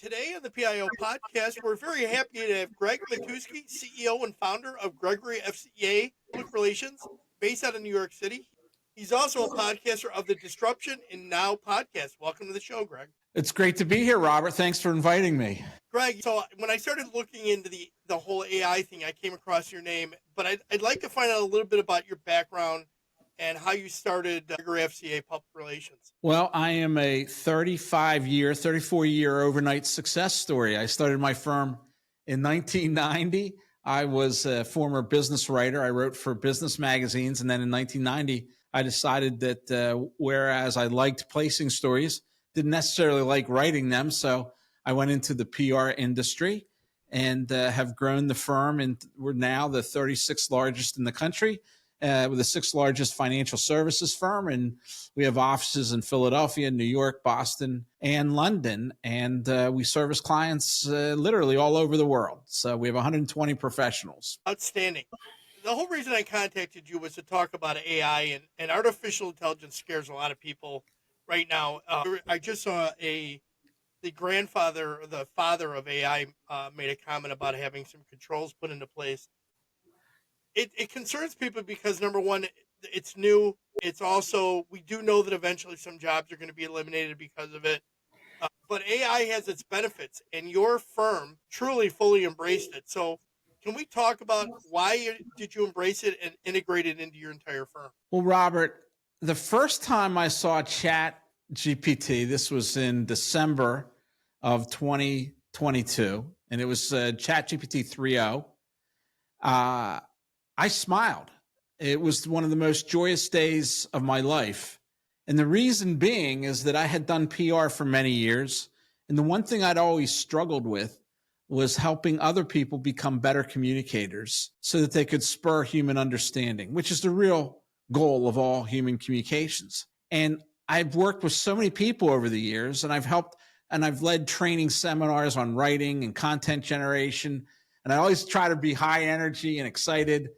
Today on the PIO podcast, we're very happy to have Greg Matusky, CEO and founder of Gregory FCA Public Relations, based out of New York City. He's also a podcaster of the Disruption and Now podcast. Welcome to the show, Greg. It's great to be here, Robert. Thanks for inviting me. Greg, so when I started looking into the whole AI thing, I came across your name, but I'd like to find out a little bit about your background and how you started Gregory FCA Public Relations. Well, I am a 34-year overnight success story. I started my firm in 1990. I was a former business writer. I wrote for business magazines. And then in 1990, I decided that whereas I liked placing stories, didn't necessarily like writing them. So I went into the PR industry and have grown the firm. And we're now the 36th largest in the country. We're the sixth largest financial services firm, and we have offices in Philadelphia, New York, Boston, and London. And we service clients literally all over the world. So we have 120 professionals. Outstanding. The whole reason I contacted you was to talk about AI, and artificial intelligence scares a lot of people right now. I just saw the father of AI made a comment about having some controls put into place. It concerns people because, number one, it's new. It's also, we do know that eventually some jobs are going to be eliminated because of it. But AI has its benefits, and your firm truly fully embraced it. So can we talk about why did you embrace it and integrate it into your entire firm? Well, Robert, the first time I saw Chat GPT, this was in December of 2022, and it was Chat GPT 3.0. I smiled. It was one of the most joyous days of my life. And the reason being is that I had done PR for many years. And the one thing I'd always struggled with was helping other people become better communicators so that they could spur human understanding, which is the real goal of all human communications. And I've worked with so many people over the years, and I've helped and I've led training seminars on writing and content generation. And I always try to be high energy and excited.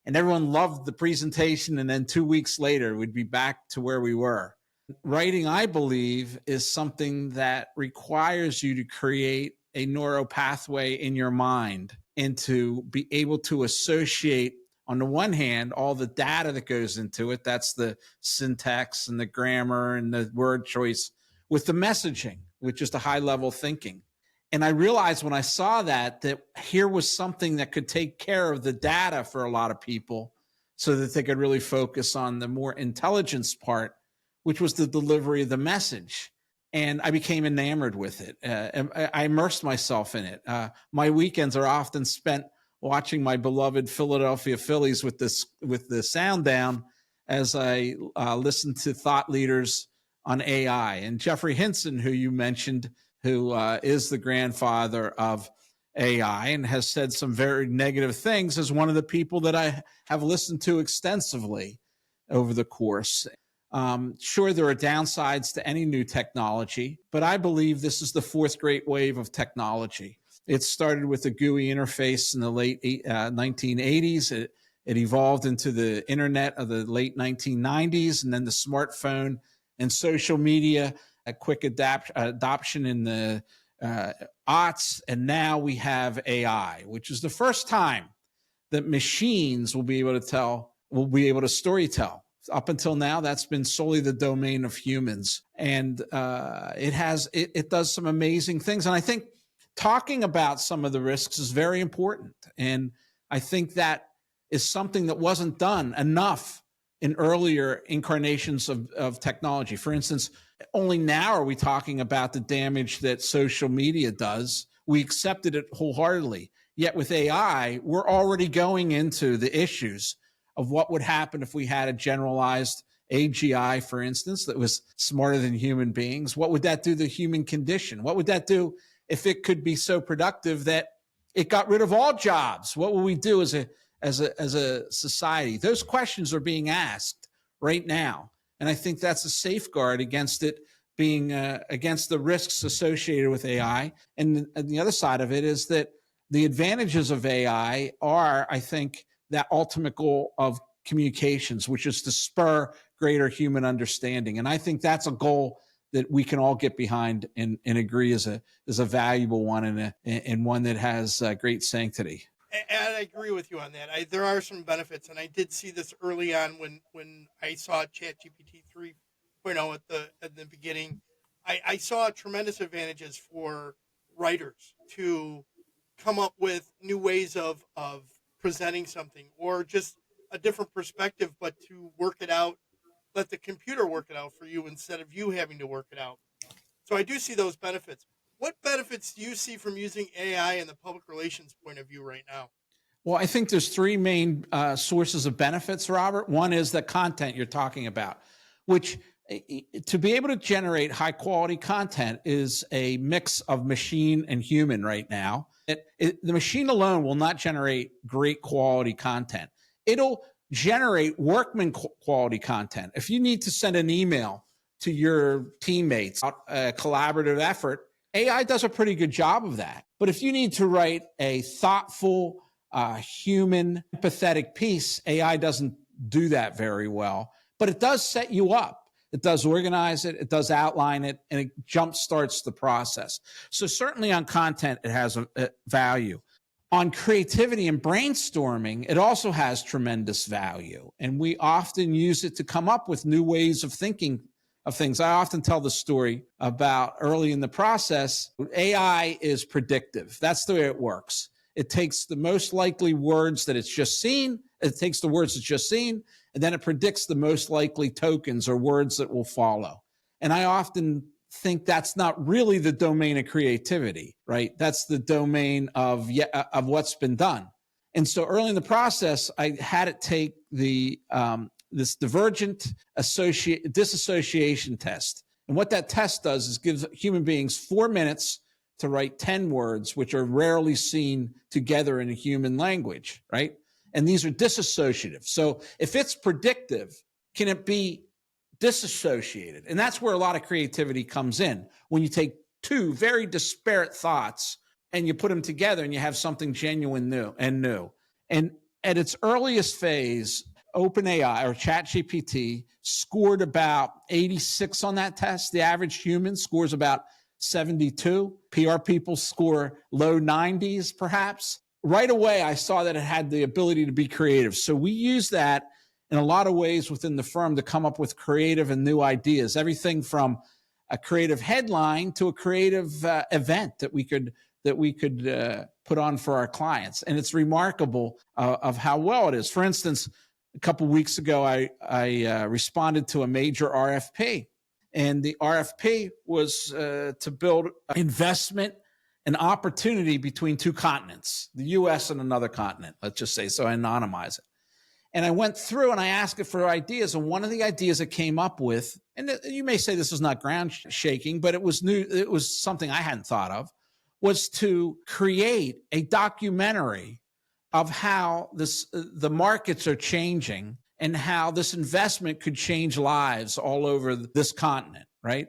And everyone loved the presentation. And then 2 weeks later, we'd be back to where we were. Writing, I believe, is something that requires you to create a neural pathway in your mind and to be able to associate, on the one hand, all the data that goes into it. That's the syntax and the grammar and the word choice with the messaging, with just a high level thinking. And I realized when I saw that here was something that could take care of the data for a lot of people so that they could really focus on the more intelligence part, which was the delivery of the message. And I became enamored with it. I immersed myself in it. My weekends are often spent watching my beloved Philadelphia Phillies with the sound down as I listen to thought leaders on AI. And Jeffrey Hinson, who you mentioned, who is the grandfather of AI and has said some very negative things, is one of the people that I have listened to extensively over the course. Sure, there are downsides to any new technology, but I believe this is the fourth great wave of technology. It started with the GUI interface in the late 1980s. It evolved into the internet of the late 1990s, and then the smartphone and social media, a quick adoption in the aughts, and now we have AI, which is the first time that machines will be able to storytell. Up until now, that's been solely the domain of humans, and it does some amazing things. And I think talking about some of the risks is very important, and I think that is something that wasn't done enough in earlier incarnations of technology. For instance, only now are we talking about the damage that social media does. We accepted it wholeheartedly. Yet with AI, we're already going into the issues of what would happen if we had a generalized AGI, for instance, that was smarter than human beings. What would that do to the human condition? What would that do if it could be so productive that it got rid of all jobs? What will we do as a society? Those questions are being asked right now. And I think that's a safeguard against it being against the risks associated with AI. And the other side of it is that the advantages of AI are, I think, that ultimate goal of communications, which is to spur greater human understanding. And I think that's a goal that we can all get behind and agree is a valuable one and one that has great sanctity. And I agree with you on that. There are some benefits, and I did see this early on when I saw ChatGPT 3.0 at the beginning. I saw tremendous advantages for writers to come up with new ways of presenting something, or just a different perspective, but to work it out, let the computer work it out for you instead of you having to work it out. So I do see those benefits. What benefits do you see from using AI in the public relations point of view right now? Well, I think there's three main sources of benefits, Robert. One is the content you're talking about, which to be able to generate high quality content is a mix of machine and human right now. The machine alone will not generate great quality content. It'll generate workman quality content. If you need to send an email to your teammates, a collaborative effort, AI does a pretty good job of that. But if you need to write a thoughtful, human, empathetic piece, AI doesn't do that very well. But it does set you up. It does organize it. It does outline it, and it jump starts the process. So certainly on content, it has a value. On creativity and brainstorming, it also has tremendous value. And we often use it to come up with new ways of thinking of things. I often tell the story about early in the process, AI is predictive. That's the way it works. It takes the most likely words that it's just seen. It takes the words it's just seen, and then it predicts the most likely tokens or words that will follow. And I often think that's not really the domain of creativity, right? That's the domain of what's been done. And so early in the process, I had it take the this divergent disassociation test. And what that test does is gives human beings 4 minutes to write 10 words, which are rarely seen together in a human language, right? And these are disassociative. So if it's predictive, can it be disassociated? And that's where a lot of creativity comes in. When you take two very disparate thoughts and you put them together and you have something genuine new. And at its earliest phase, OpenAI or ChatGPT scored about 86 on that test. The average human scores about 72. PR people score low 90s, perhaps. Right away, I saw that it had the ability to be creative. So we use that in a lot of ways within the firm to come up with creative and new ideas. Everything from a creative headline to a creative event that we could put on for our clients. And it's remarkable of how well it is. For instance, a couple of weeks ago, I responded to a major RFP. And the RFP was to build investment and opportunity between two continents, the US and another continent, let's just say, so I anonymize it. And I went through and I asked it for ideas. And one of the ideas it came up with, and you may say this is not ground shaking, but it was new. It was something I hadn't thought of, was to create a documentary of how the markets are changing and how this investment could change lives all over this continent, right?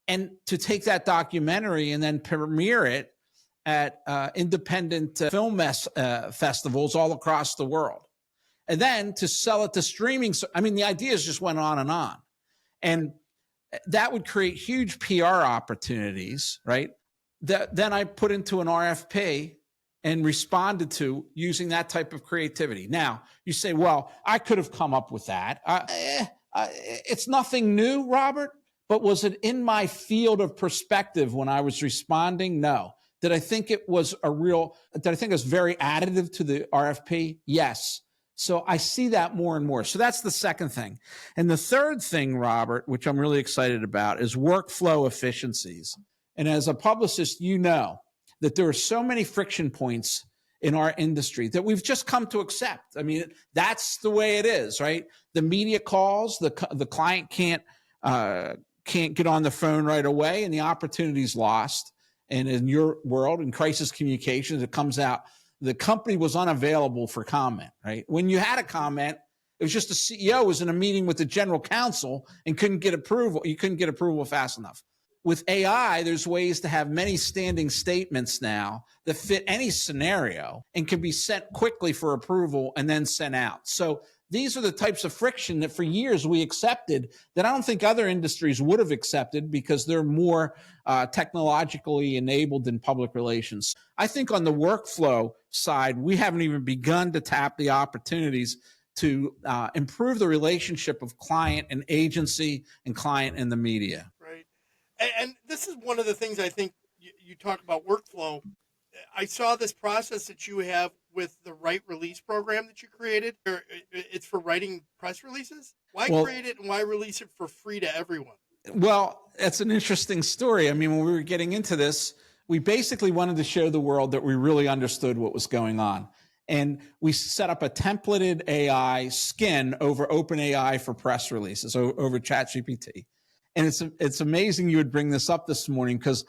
And to take that documentary and then premiere it at independent film festivals all across the world. And then to sell it to streaming. I mean, the ideas just went on. And that would create huge PR opportunities, right? That then I put into an RFP and responded to using that type of creativity. Now, you say, well, I could have come up with that. It's nothing new, Robert, but was it in my field of perspective when I was responding? No. Did I think it was very additive to the RFP? Yes. So I see that more and more. So that's the second thing. And the third thing, Robert, which I'm really excited about, is workflow efficiencies. And as a publicist, you know that there are so many friction points in our industry that we've just come to accept. I mean, that's the way it is, right? The media calls, the client can't get on the phone right away, and the opportunity's lost. And in your world, in crisis communications, it comes out the company was unavailable for comment, right? When you had a comment, it was just the CEO was in a meeting with the general counsel and couldn't get approval. You couldn't get approval fast enough. With AI, there's ways to have many standing statements now that fit any scenario and can be sent quickly for approval and then sent out. So These are the types of friction that for years we accepted that I don't think other industries would have accepted because they're more technologically enabled in public relations. I think on the workflow side, we haven't even begun to tap the opportunities to improve the relationship of client and agency and client and the media. Right. And this is one of the things I think you talk about workflow. I saw this process that you have with the Right Release program that you created. It's for writing press releases. Why Well, create it and why release it for free to everyone? Well, that's an interesting story. I mean, when we were getting into this, we basically wanted to show the world that we really understood what was going on. And we set up a templated AI skin over OpenAI for press releases, over ChatGPT. And it's amazing you would bring this up this morning because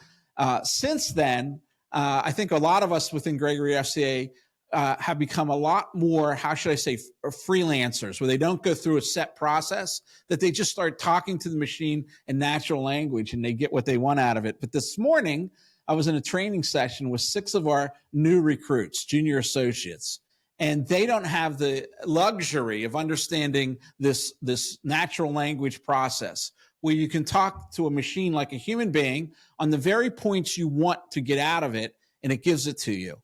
since then, I think a lot of us within Gregory FCA have become a lot more, how should I say, freelancers, where they don't go through a set process, that they just start talking to the machine in natural language and they get what they want out of it. But this morning, I was in a training session with 6 of our new recruits, junior associates, and they don't have the luxury of understanding this natural language process where you can talk to a machine like a human being on the very points you want to get out of it, and it gives it to you.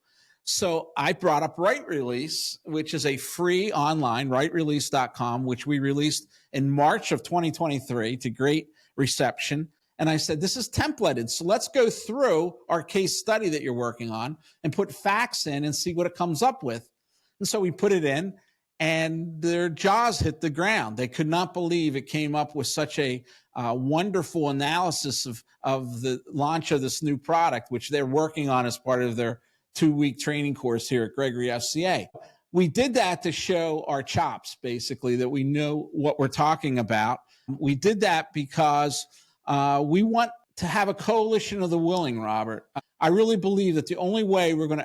So I brought up Right Release, which is a free online, rightrelease.com, which we released in March of 2023 to great reception. And I said, this is templated. So let's go through our case study that you're working on and put facts in and see what it comes up with. And so we put it in and their jaws hit the ground. They could not believe it came up with such a wonderful analysis of the launch of this new product, which they're working on as part of their 2-week training course here at Gregory FCA. We did that to show our chops, basically, that we know what we're talking about. We did that because we want to have a coalition of the willing, Robert. I really believe that the only way we're going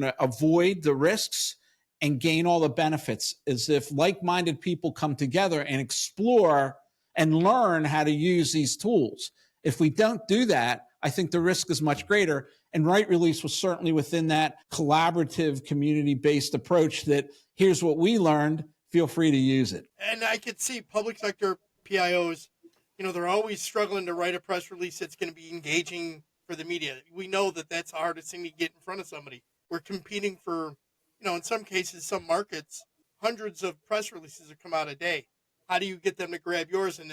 to avoid the risks and gain all the benefits is if like-minded people come together and explore and learn how to use these tools. If we don't do that, I think the risk is much greater. And Right Release was certainly within that collaborative, community-based approach that here's what we learned, feel free to use it. And I could see public sector PIOs, they're always struggling to write a press release that's going to be engaging for the media. We know that that's the hardest thing to get in front of somebody. We're competing for, in some cases, some markets, hundreds of press releases that come out a day. How do you get them to grab yours? And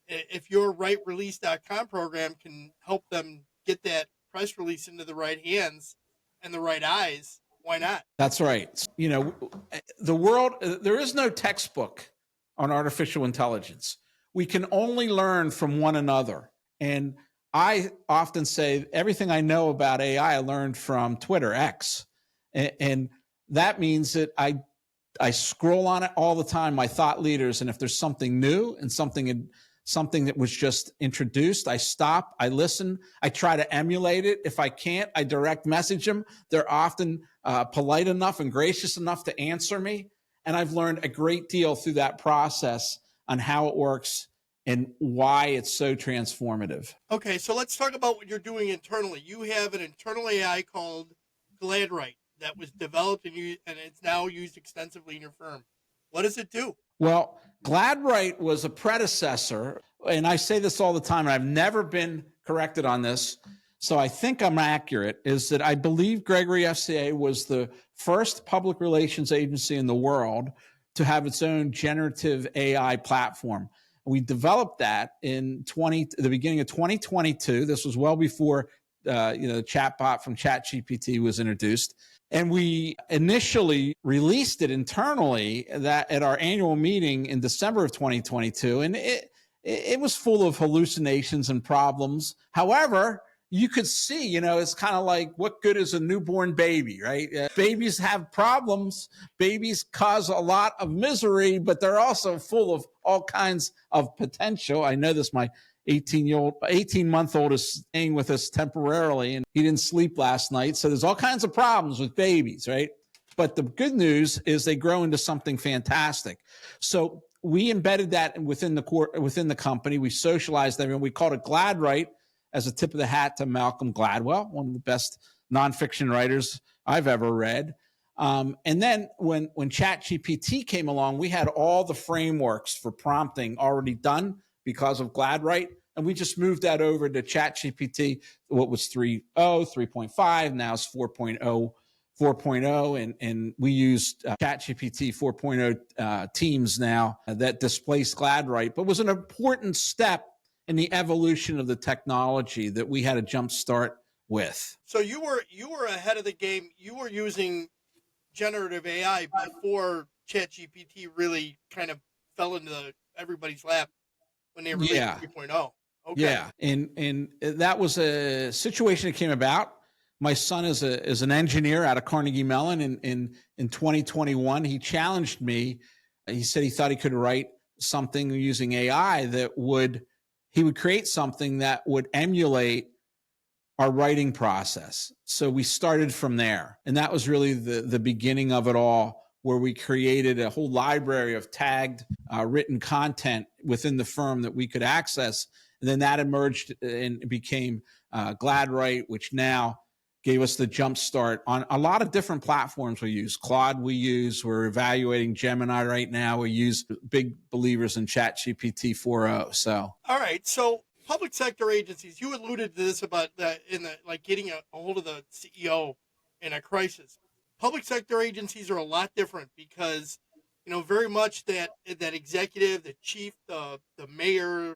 if your rightrelease.com program can help them get that press release into the right hands and the right eyes, why not? That's right. The world, there is no textbook on artificial intelligence. We can only learn from one another. And I often say everything I know about AI, I learned from Twitter, X. And that means that I scroll on it all the time, my thought leaders. And if there's something new and something that was just introduced, I stop, I listen, I try to emulate it. If I can't, I direct message them. They're often polite enough and gracious enough to answer me. And I've learned a great deal through that process on how it works and why it's so transformative. Okay, so let's talk about what you're doing internally. You have an internal AI called GladWrite that was developed and it's now used extensively in your firm. What does it do? Well, GladWrite was a predecessor, and I say this all the time, and I've never been corrected on this, so I think I'm accurate, is that I believe Gregory FCA was the first public relations agency in the world to have its own generative AI platform. We developed that in the beginning of 2022. This was well before the chatbot from ChatGPT was introduced. And we initially released it internally at our annual meeting in December of 2022. And it was full of hallucinations and problems. However, you could see, it's kind of like, what good is a newborn baby, right? Babies have problems. Babies cause a lot of misery, but they're also full of all kinds of potential. I know this, my 18-month-old is staying with us temporarily, and he didn't sleep last night. So there's all kinds of problems with babies, right? But the good news is they grow into something fantastic. So we embedded that within the company. We socialized everyone. We called it GladWrite as a tip of the hat to Malcolm Gladwell, one of the best nonfiction writers I've ever read. And then when ChatGPT came along, we had all the frameworks for prompting already done because of GladWrite. And we just moved that over to ChatGPT, what was 3.0, 3.5, now it's 4.0. 4.0, and we use ChatGPT 4.0 teams now that displaced GladWrite, but was an important step in the evolution of the technology that we had a jump start with. So you were ahead of the game. You were using generative AI before ChatGPT really kind of fell into everybody's lap when they released 3.0. Okay. Yeah, and that was a situation that came about. My son is an engineer out of Carnegie Mellon. In 2021, he challenged me. He said he thought he could write something using AI he would create something that would emulate our writing process. So we started from there, and that was really the beginning of it all, where we created a whole library of tagged written content within the firm that we could access. And then that emerged and became GladWrite, which now gave us the jump start on a lot of different platforms we use. Claude we're evaluating Gemini right now. We use big believers in ChatGPT 4.0. So, all right. So public sector agencies, you alluded to this about that getting a hold of the CEO in a crisis. Public sector agencies are a lot different because, very much that executive, the chief, the mayor,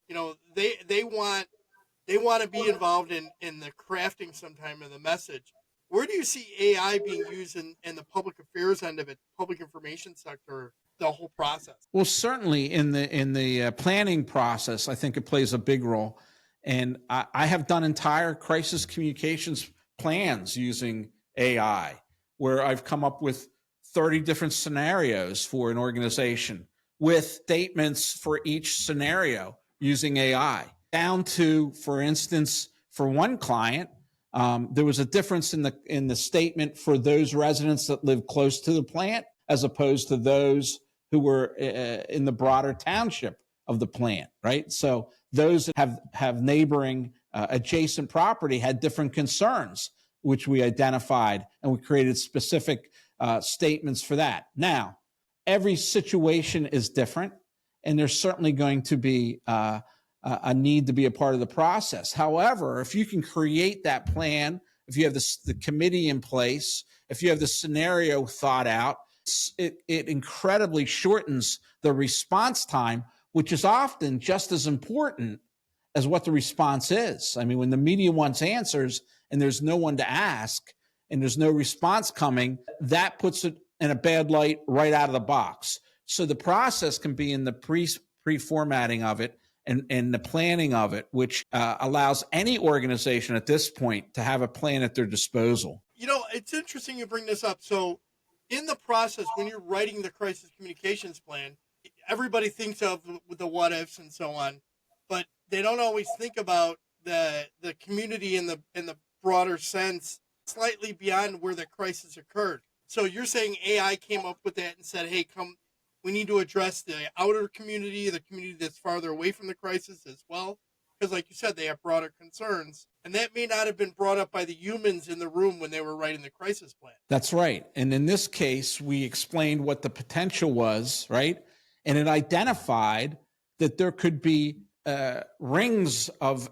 they want to be involved in the crafting sometime of the message. Where do you see AI being used in the public affairs end of it, public information sector, the whole process? Well, certainly in the planning process, I think it plays a big role. And I have done entire crisis communications plans using AI, where I've come up with 30 different scenarios for an organization with statements for each scenario using AI. Down to, for instance, for one client, there was a difference in the statement for those residents that live close to the plant as opposed to those who were in the broader township of the plant, right? So those that have neighboring adjacent property had different concerns, which we identified, and we created specific statements for that. Now, every situation is different, and there's certainly going to be a need to be a part of the process. However, if you can create that plan, if you have the committee in place, if you have the scenario thought out, it incredibly shortens the response time, which is often just as important as what the response is. I mean, when the media wants answers and there's no one to ask and there's no response coming, that puts it in a bad light right out of the box. So the process can be in the pre-formatting of it and the planning of it, which allows any organization at this point to have a plan at their disposal. It's interesting you bring this up. So in the process, when you're writing the crisis communications plan, everybody thinks of the what ifs and so on, but they don't always think about the community in the broader sense, slightly beyond where the crisis occurred. So you're saying AI came up with that and said, hey, we need to address the outer community, the community that's farther away from the crisis as well. Because like you said, they have broader concerns. And that may not have been brought up by the humans in the room when they were writing the crisis plan. That's right. And in this case, we explained what the potential was, right? And it identified that there could be rings of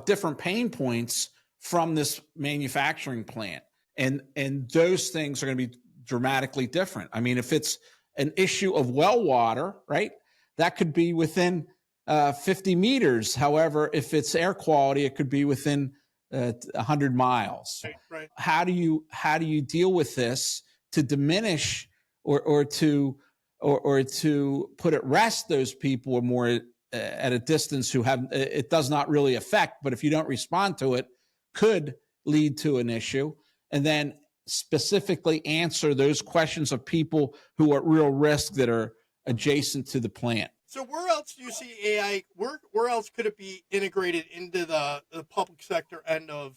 different pain points from this manufacturing plant. And those things are going to be dramatically different. I mean, if it's an issue of well water, right, that could be within 50 meters. However, if it's air quality, it could be within 100 miles. Right. How do you deal with this to diminish or to put at rest those people or more at a distance who have it does not really affect, but if you don't respond to it, could lead to an issue, and then specifically answer those questions of people who are at real risk that are adjacent to the plant. So where else do you see AI? Where else could it be integrated into the public sector end of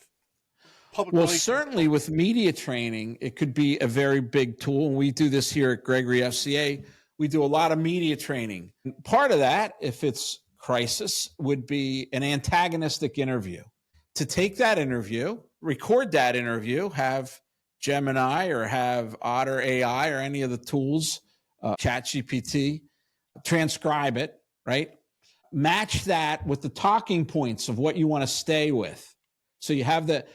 public relations? Certainly with media training, it could be a very big tool. And we do this here at Gregory FCA. We do a lot of media training. Part of that, if it's crisis, would be an antagonistic interview. To take that interview, record that interview, have Gemini or have Otter AI or any of the tools, ChatGPT, transcribe it, right? Match that with the talking points of what you want to stay with. So you have the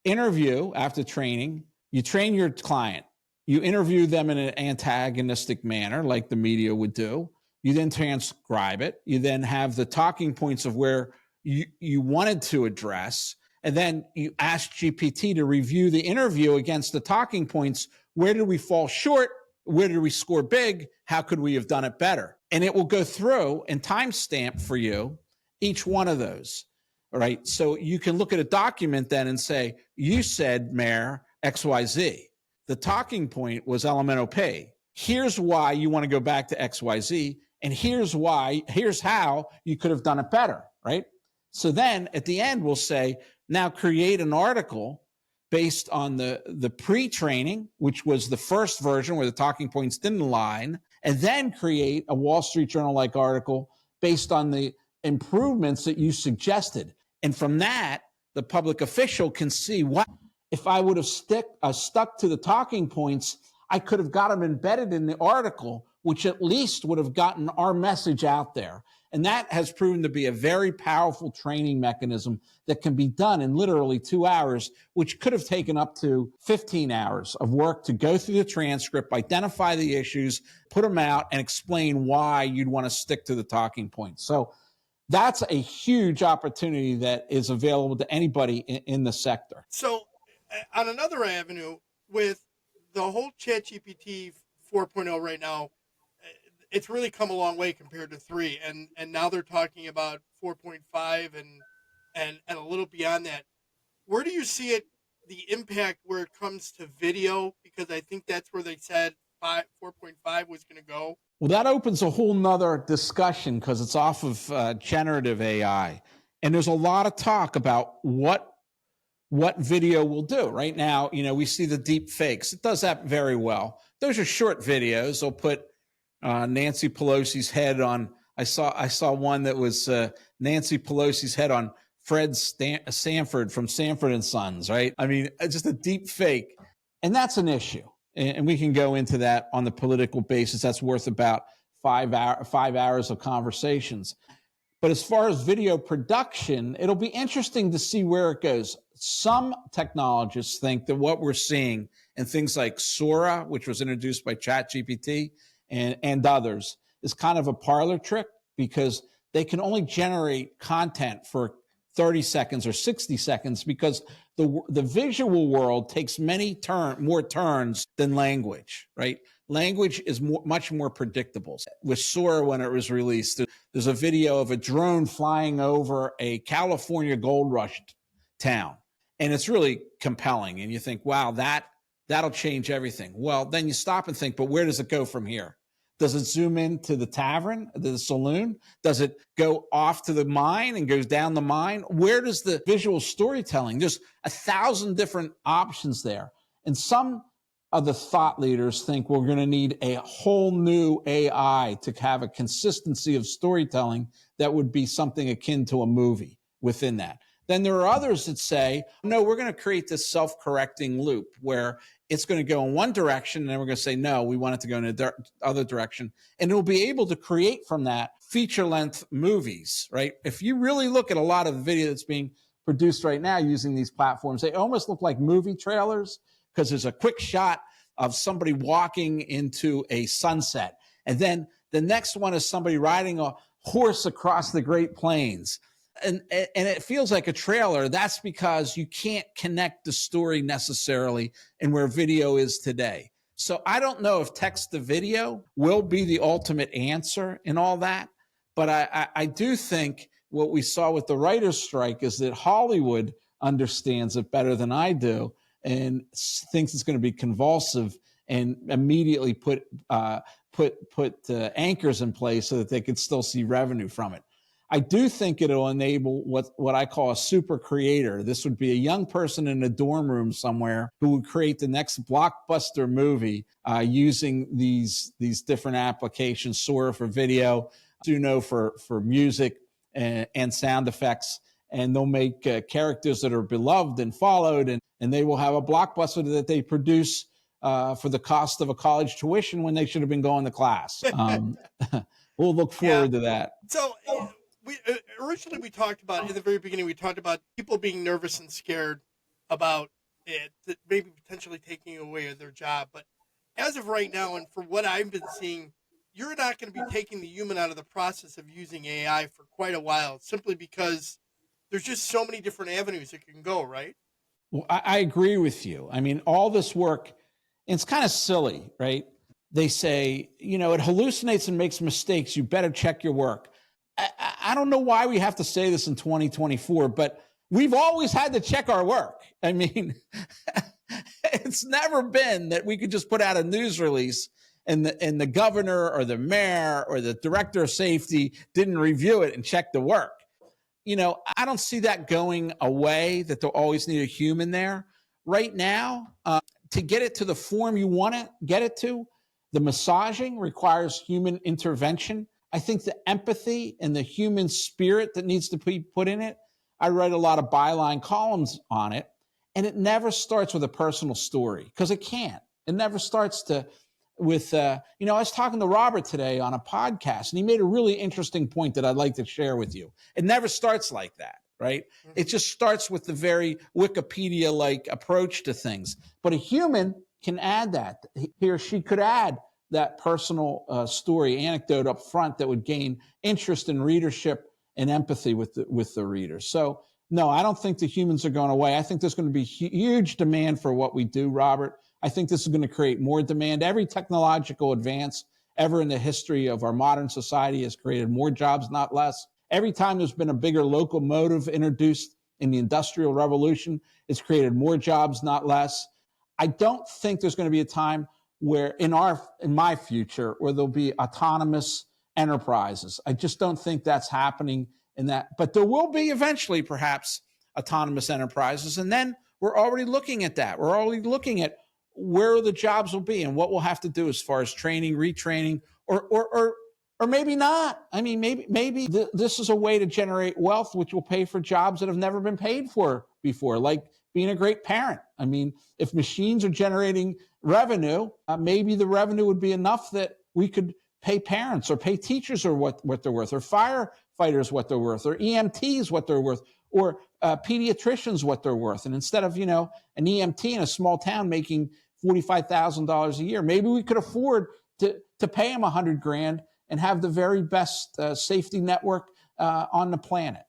interview after training, you train your client, you interview them in an antagonistic manner like the media would do. You then transcribe it. You then have the talking points of where you wanted to address. And then you ask GPT to review the interview against the talking points. Where did we fall short? Where did we score big? How could we have done it better? And it will go through and timestamp for you each one of those. All right. So you can look at a document then and say, you said, Mayor, XYZ. The talking point was elemental pay. Here's why you want to go back to XYZ. And here's how you could have done it better. Right. So then at the end, we'll say, now create an article based on the pre-training, which was the first version where the talking points didn't align, and then create a Wall Street Journal-like article based on the improvements that you suggested. And from that, the public official can see, wow, if I would have stuck to the talking points, I could have got them embedded in the article, which at least would have gotten our message out there. And that has proven to be a very powerful training mechanism that can be done in literally 2 hours, which could have taken up to 15 hours of work to go through the transcript, identify the issues, put them out, and explain why you'd want to stick to the talking points. So that's a huge opportunity that is available to anybody in the sector. So on another avenue, with the whole ChatGPT 4.0 right now, it's really come a long way compared to 3, and now they're talking about 4.5 and a little beyond that. Where do you see it, the impact where it comes to video? Because I think that's where they said 4.5 was going to go. Well, that opens a whole nother discussion because it's off of generative AI, and there's a lot of talk about what video will do. Right now, we see the deep fakes. It does that very well. Those are short videos. They'll put Nancy Pelosi's head on. I saw one that was Nancy Pelosi's head on Fred Sanford from Sanford and Sons, right? I mean, just a deep fake. And that's an issue. And we can go into that on the political basis. That's worth about 5 hours of conversations. But as far as video production, it'll be interesting to see where it goes. Some technologists think that what we're seeing in things like Sora, which was introduced by ChatGPT, and others, is kind of a parlor trick because they can only generate content for 30 seconds or 60 seconds because the visual world takes more turns than language, right? Language is much more predictable. With Sora, when it was released, there's a video of a drone flying over a California gold rush town, and it's really compelling. And you think, wow, that'll change everything. Well, then you stop and think, but where does it go from here? Does it zoom into the tavern, the saloon? Does it go off to the mine and goes down the mine? Where does the visual storytelling? There's 1,000 different options there. And some of the thought leaders think we're going to need a whole new AI to have a consistency of storytelling that would be something akin to a movie within that. Then there are others that say, no, we're going to create this self-correcting loop where it's going to go in one direction, and then we're going to say, no, we want it to go in the other direction. And it'll be able to create from that feature-length movies, right? If you really look at a lot of the video that's being produced right now using these platforms, they almost look like movie trailers because there's a quick shot of somebody walking into a sunset. And then the next one is somebody riding a horse across the Great Plains. And it feels like a trailer. That's because you can't connect the story necessarily in where video is today. So I don't know if text to video will be the ultimate answer in all that. But I do think what we saw with the writer's strike is that Hollywood understands it better than I do and thinks it's going to be convulsive and immediately put anchors in place so that they could still see revenue from it. I do think it'll enable what I call a super creator. This would be a young person in a dorm room somewhere who would create the next blockbuster movie using these different applications, Sora for video, Suno for music and sound effects. and they'll make characters that are beloved and followed, and they will have a blockbuster that they produce for the cost of a college tuition when they should have been going to class. We'll look forward to that. So we originally we talked about in the very beginning. We talked about people being nervous and scared about it, maybe potentially taking away their job. But as of right now, and for what I've been seeing, you're not going to be taking the human out of the process of using AI for quite a while, simply because there's just so many different avenues it can go, right? Well, I agree with you. I mean, all this work, it's kind of silly, right? They say, you know, it hallucinates and makes mistakes. You better check your work. I don't know why we have to say this in 2024, but we've always had to check our work. I mean, it's never been that we could just put out a news release and the governor or the mayor or the director of safety didn't review it and check the work. You know, I don't see that going away, that they'll always need a human there. Right now, to get it to the form you want to get it to, the massaging requires human intervention. I think the empathy and the human spirit that needs to be put in it, I write a lot of byline columns on it, and it never starts with a personal story, because it can't. It never starts with, I was talking to Robert today on a podcast, and he made a really interesting point that I'd like to share with you. It never starts like that, right? Mm-hmm. It just starts with the very Wikipedia-like approach to things. But a human can add that. He or she could add that personal story, anecdote up front that would gain interest in readership and empathy with the reader. So, no, I don't think the humans are going away. I think there's going to be huge demand for what we do, Robert. I think this is going to create more demand. Every technological advance ever in the history of our modern society has created more jobs, not less. Every time there's been a bigger locomotive introduced in the Industrial Revolution, it's created more jobs, not less. I don't think there's going to be a time where in my future where there'll be autonomous enterprises. I just don't think that's happening in that. But there will be eventually perhaps autonomous enterprises. And then we're already looking at that. We're already looking at where the jobs will be and what we'll have to do as far as training, retraining, or maybe not. I mean, maybe this is a way to generate wealth, which will pay for jobs that have never been paid for before, like being a great parent. I mean, if machines are generating revenue, maybe the revenue would be enough that we could pay parents or pay teachers or what they're worth, or firefighters what they're worth, or EMTs what they're worth, or pediatricians what they're worth. And instead of, an EMT in a small town making $45,000 a year, maybe we could afford to pay him $100,000 and have the very best safety network on the planet.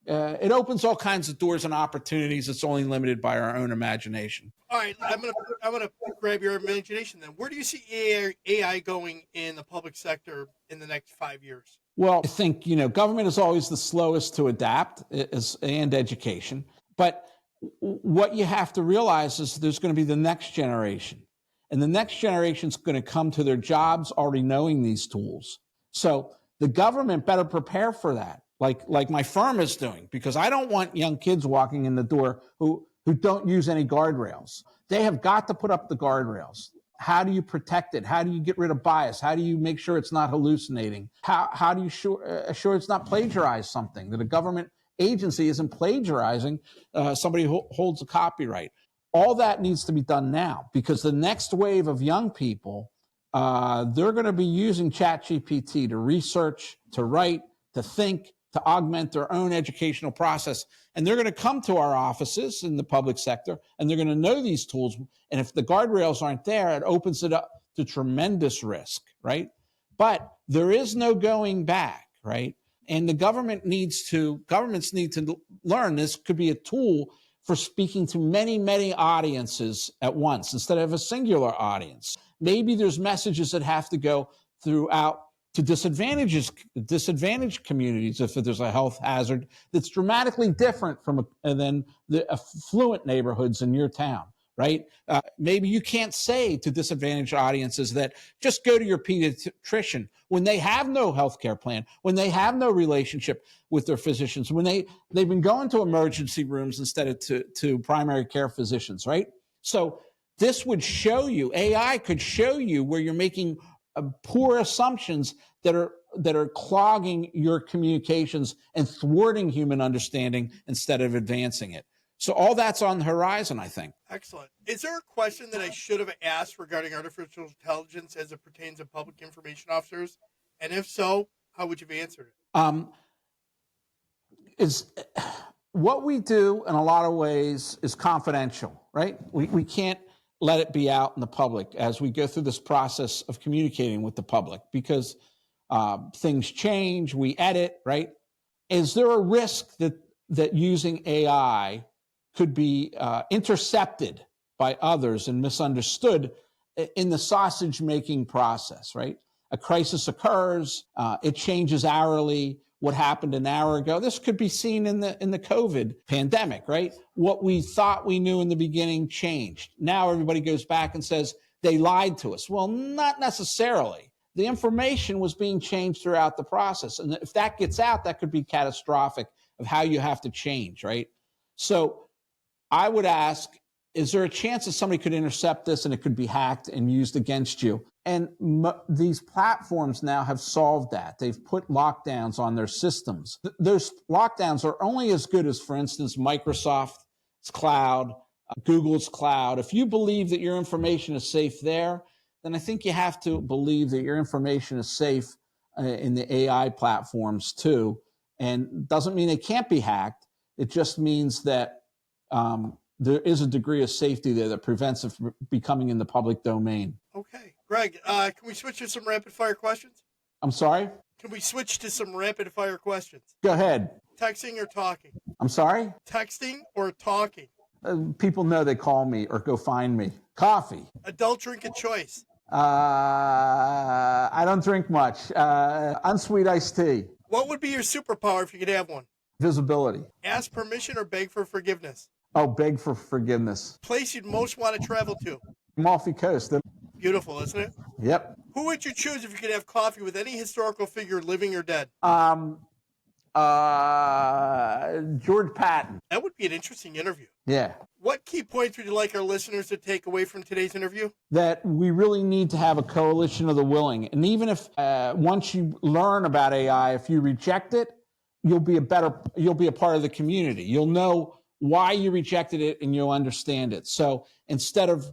It opens all kinds of doors and opportunities. It's only limited by our own imagination. All right, I'm gonna grab your imagination then. Where do you see AI going in the public sector in the next 5 years? Well, I think, government is always the slowest to adapt, and education. But what you have to realize is there's going to be the next generation. And the next generation is going to come to their jobs already knowing these tools. So the government better prepare for that, like my firm is doing, because I don't want young kids walking in the door who don't use any guardrails. They have got to put up the guardrails. How do you protect it? How do you get rid of bias? How do you make sure it's not hallucinating? How do you assure it's not plagiarized something, that a government agency isn't plagiarizing somebody who holds a copyright? All that needs to be done now, because the next wave of young people, they're going to be using ChatGPT to research, to write, to think, to augment their own educational process. And they're going to come to our offices in the public sector, and they're going to know these tools. And if the guardrails aren't there, it opens it up to tremendous risk, right? But there is no going back, right? And the governments need to learn this could be a tool for speaking to many, many audiences at once instead of a singular audience. Maybe there's messages that have to go throughout to disadvantaged communities if there's a health hazard that's dramatically different than the affluent neighborhoods in your town, right? Maybe you can't say to disadvantaged audiences that just go to your pediatrician when they have no healthcare plan, when they have no relationship with their physicians, when they've been going to emergency rooms instead of to primary care physicians, right? So this would show you, AI could show you where you're making poor assumptions that are that are clogging your communications and thwarting human understanding instead of advancing it. So all that's on the horizon, I think. Excellent. Is there a question that I should have asked regarding artificial intelligence as it pertains to public information officers? And if so, how would you have answered it? Is what we do in a lot of ways is confidential, right? We can't let it be out in the public as we go through this process of communicating with the public because things change, we edit, right? Is there a risk that using AI could be intercepted by others and misunderstood in the sausage making process, right? A crisis occurs, it changes hourly. What happened an hour ago? This could be seen in the COVID pandemic, right? What we thought we knew in the beginning changed. Now everybody goes back and says they lied to us. Well, not necessarily. The information was being changed throughout the process, and if that gets out, that could be catastrophic of how you have to change, right? So I would ask, is there a chance that somebody could intercept this and it could be hacked and used against you? And these platforms now have solved that. They've put lockdowns on their systems. Those lockdowns are only as good as, for instance, Microsoft's cloud, Google's cloud. If you believe that your information is safe there, then I think you have to believe that your information is safe in the AI platforms too. And doesn't mean it can't be hacked. It just means that there is a degree of safety there that prevents it from becoming in the public domain. Okay. Greg, can we switch to some rapid fire questions? I'm sorry? Can we switch to some rapid fire questions? Go ahead. Texting or talking? I'm sorry? Texting or talking? People know they call me or go find me. Coffee. Adult drink of choice? I don't drink much. Unsweet iced tea. What would be your superpower if you could have one? Visibility. Ask permission or beg for forgiveness? Oh, beg for forgiveness. Place you'd most want to travel to? Amalfi Coast. Beautiful, isn't it? Yep. Who would you choose if you could have coffee with any historical figure, living or dead? George Patton. That would be an interesting interview. Yeah. What key points would you like our listeners to take away from today's interview? That we really need to have a coalition of the willing. And even if once you learn about AI, if you reject it, you'll be a part of the community. You'll know why you rejected it and you'll understand it. So instead of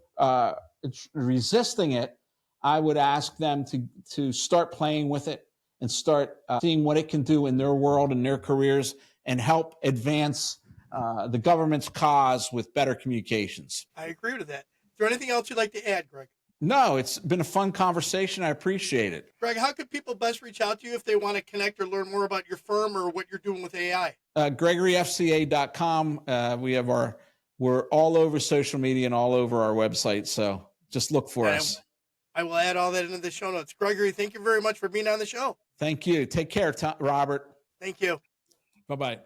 resisting it, I would ask them to start playing with it and start seeing what it can do in their world and their careers and help advance the government's cause with better communications. I agree with that. Is there anything else you'd like to add, Greg? No, it's been a fun conversation. I appreciate it. Greg, how could people best reach out to you if they want to connect or learn more about your firm or what you're doing with AI? GregoryFCA.com. We're all over social media and all over our website. So just look for us. I will add all that into the show notes. Gregory, thank you very much for being on the show. Thank you. Take care, Robert. Thank you. Bye-bye.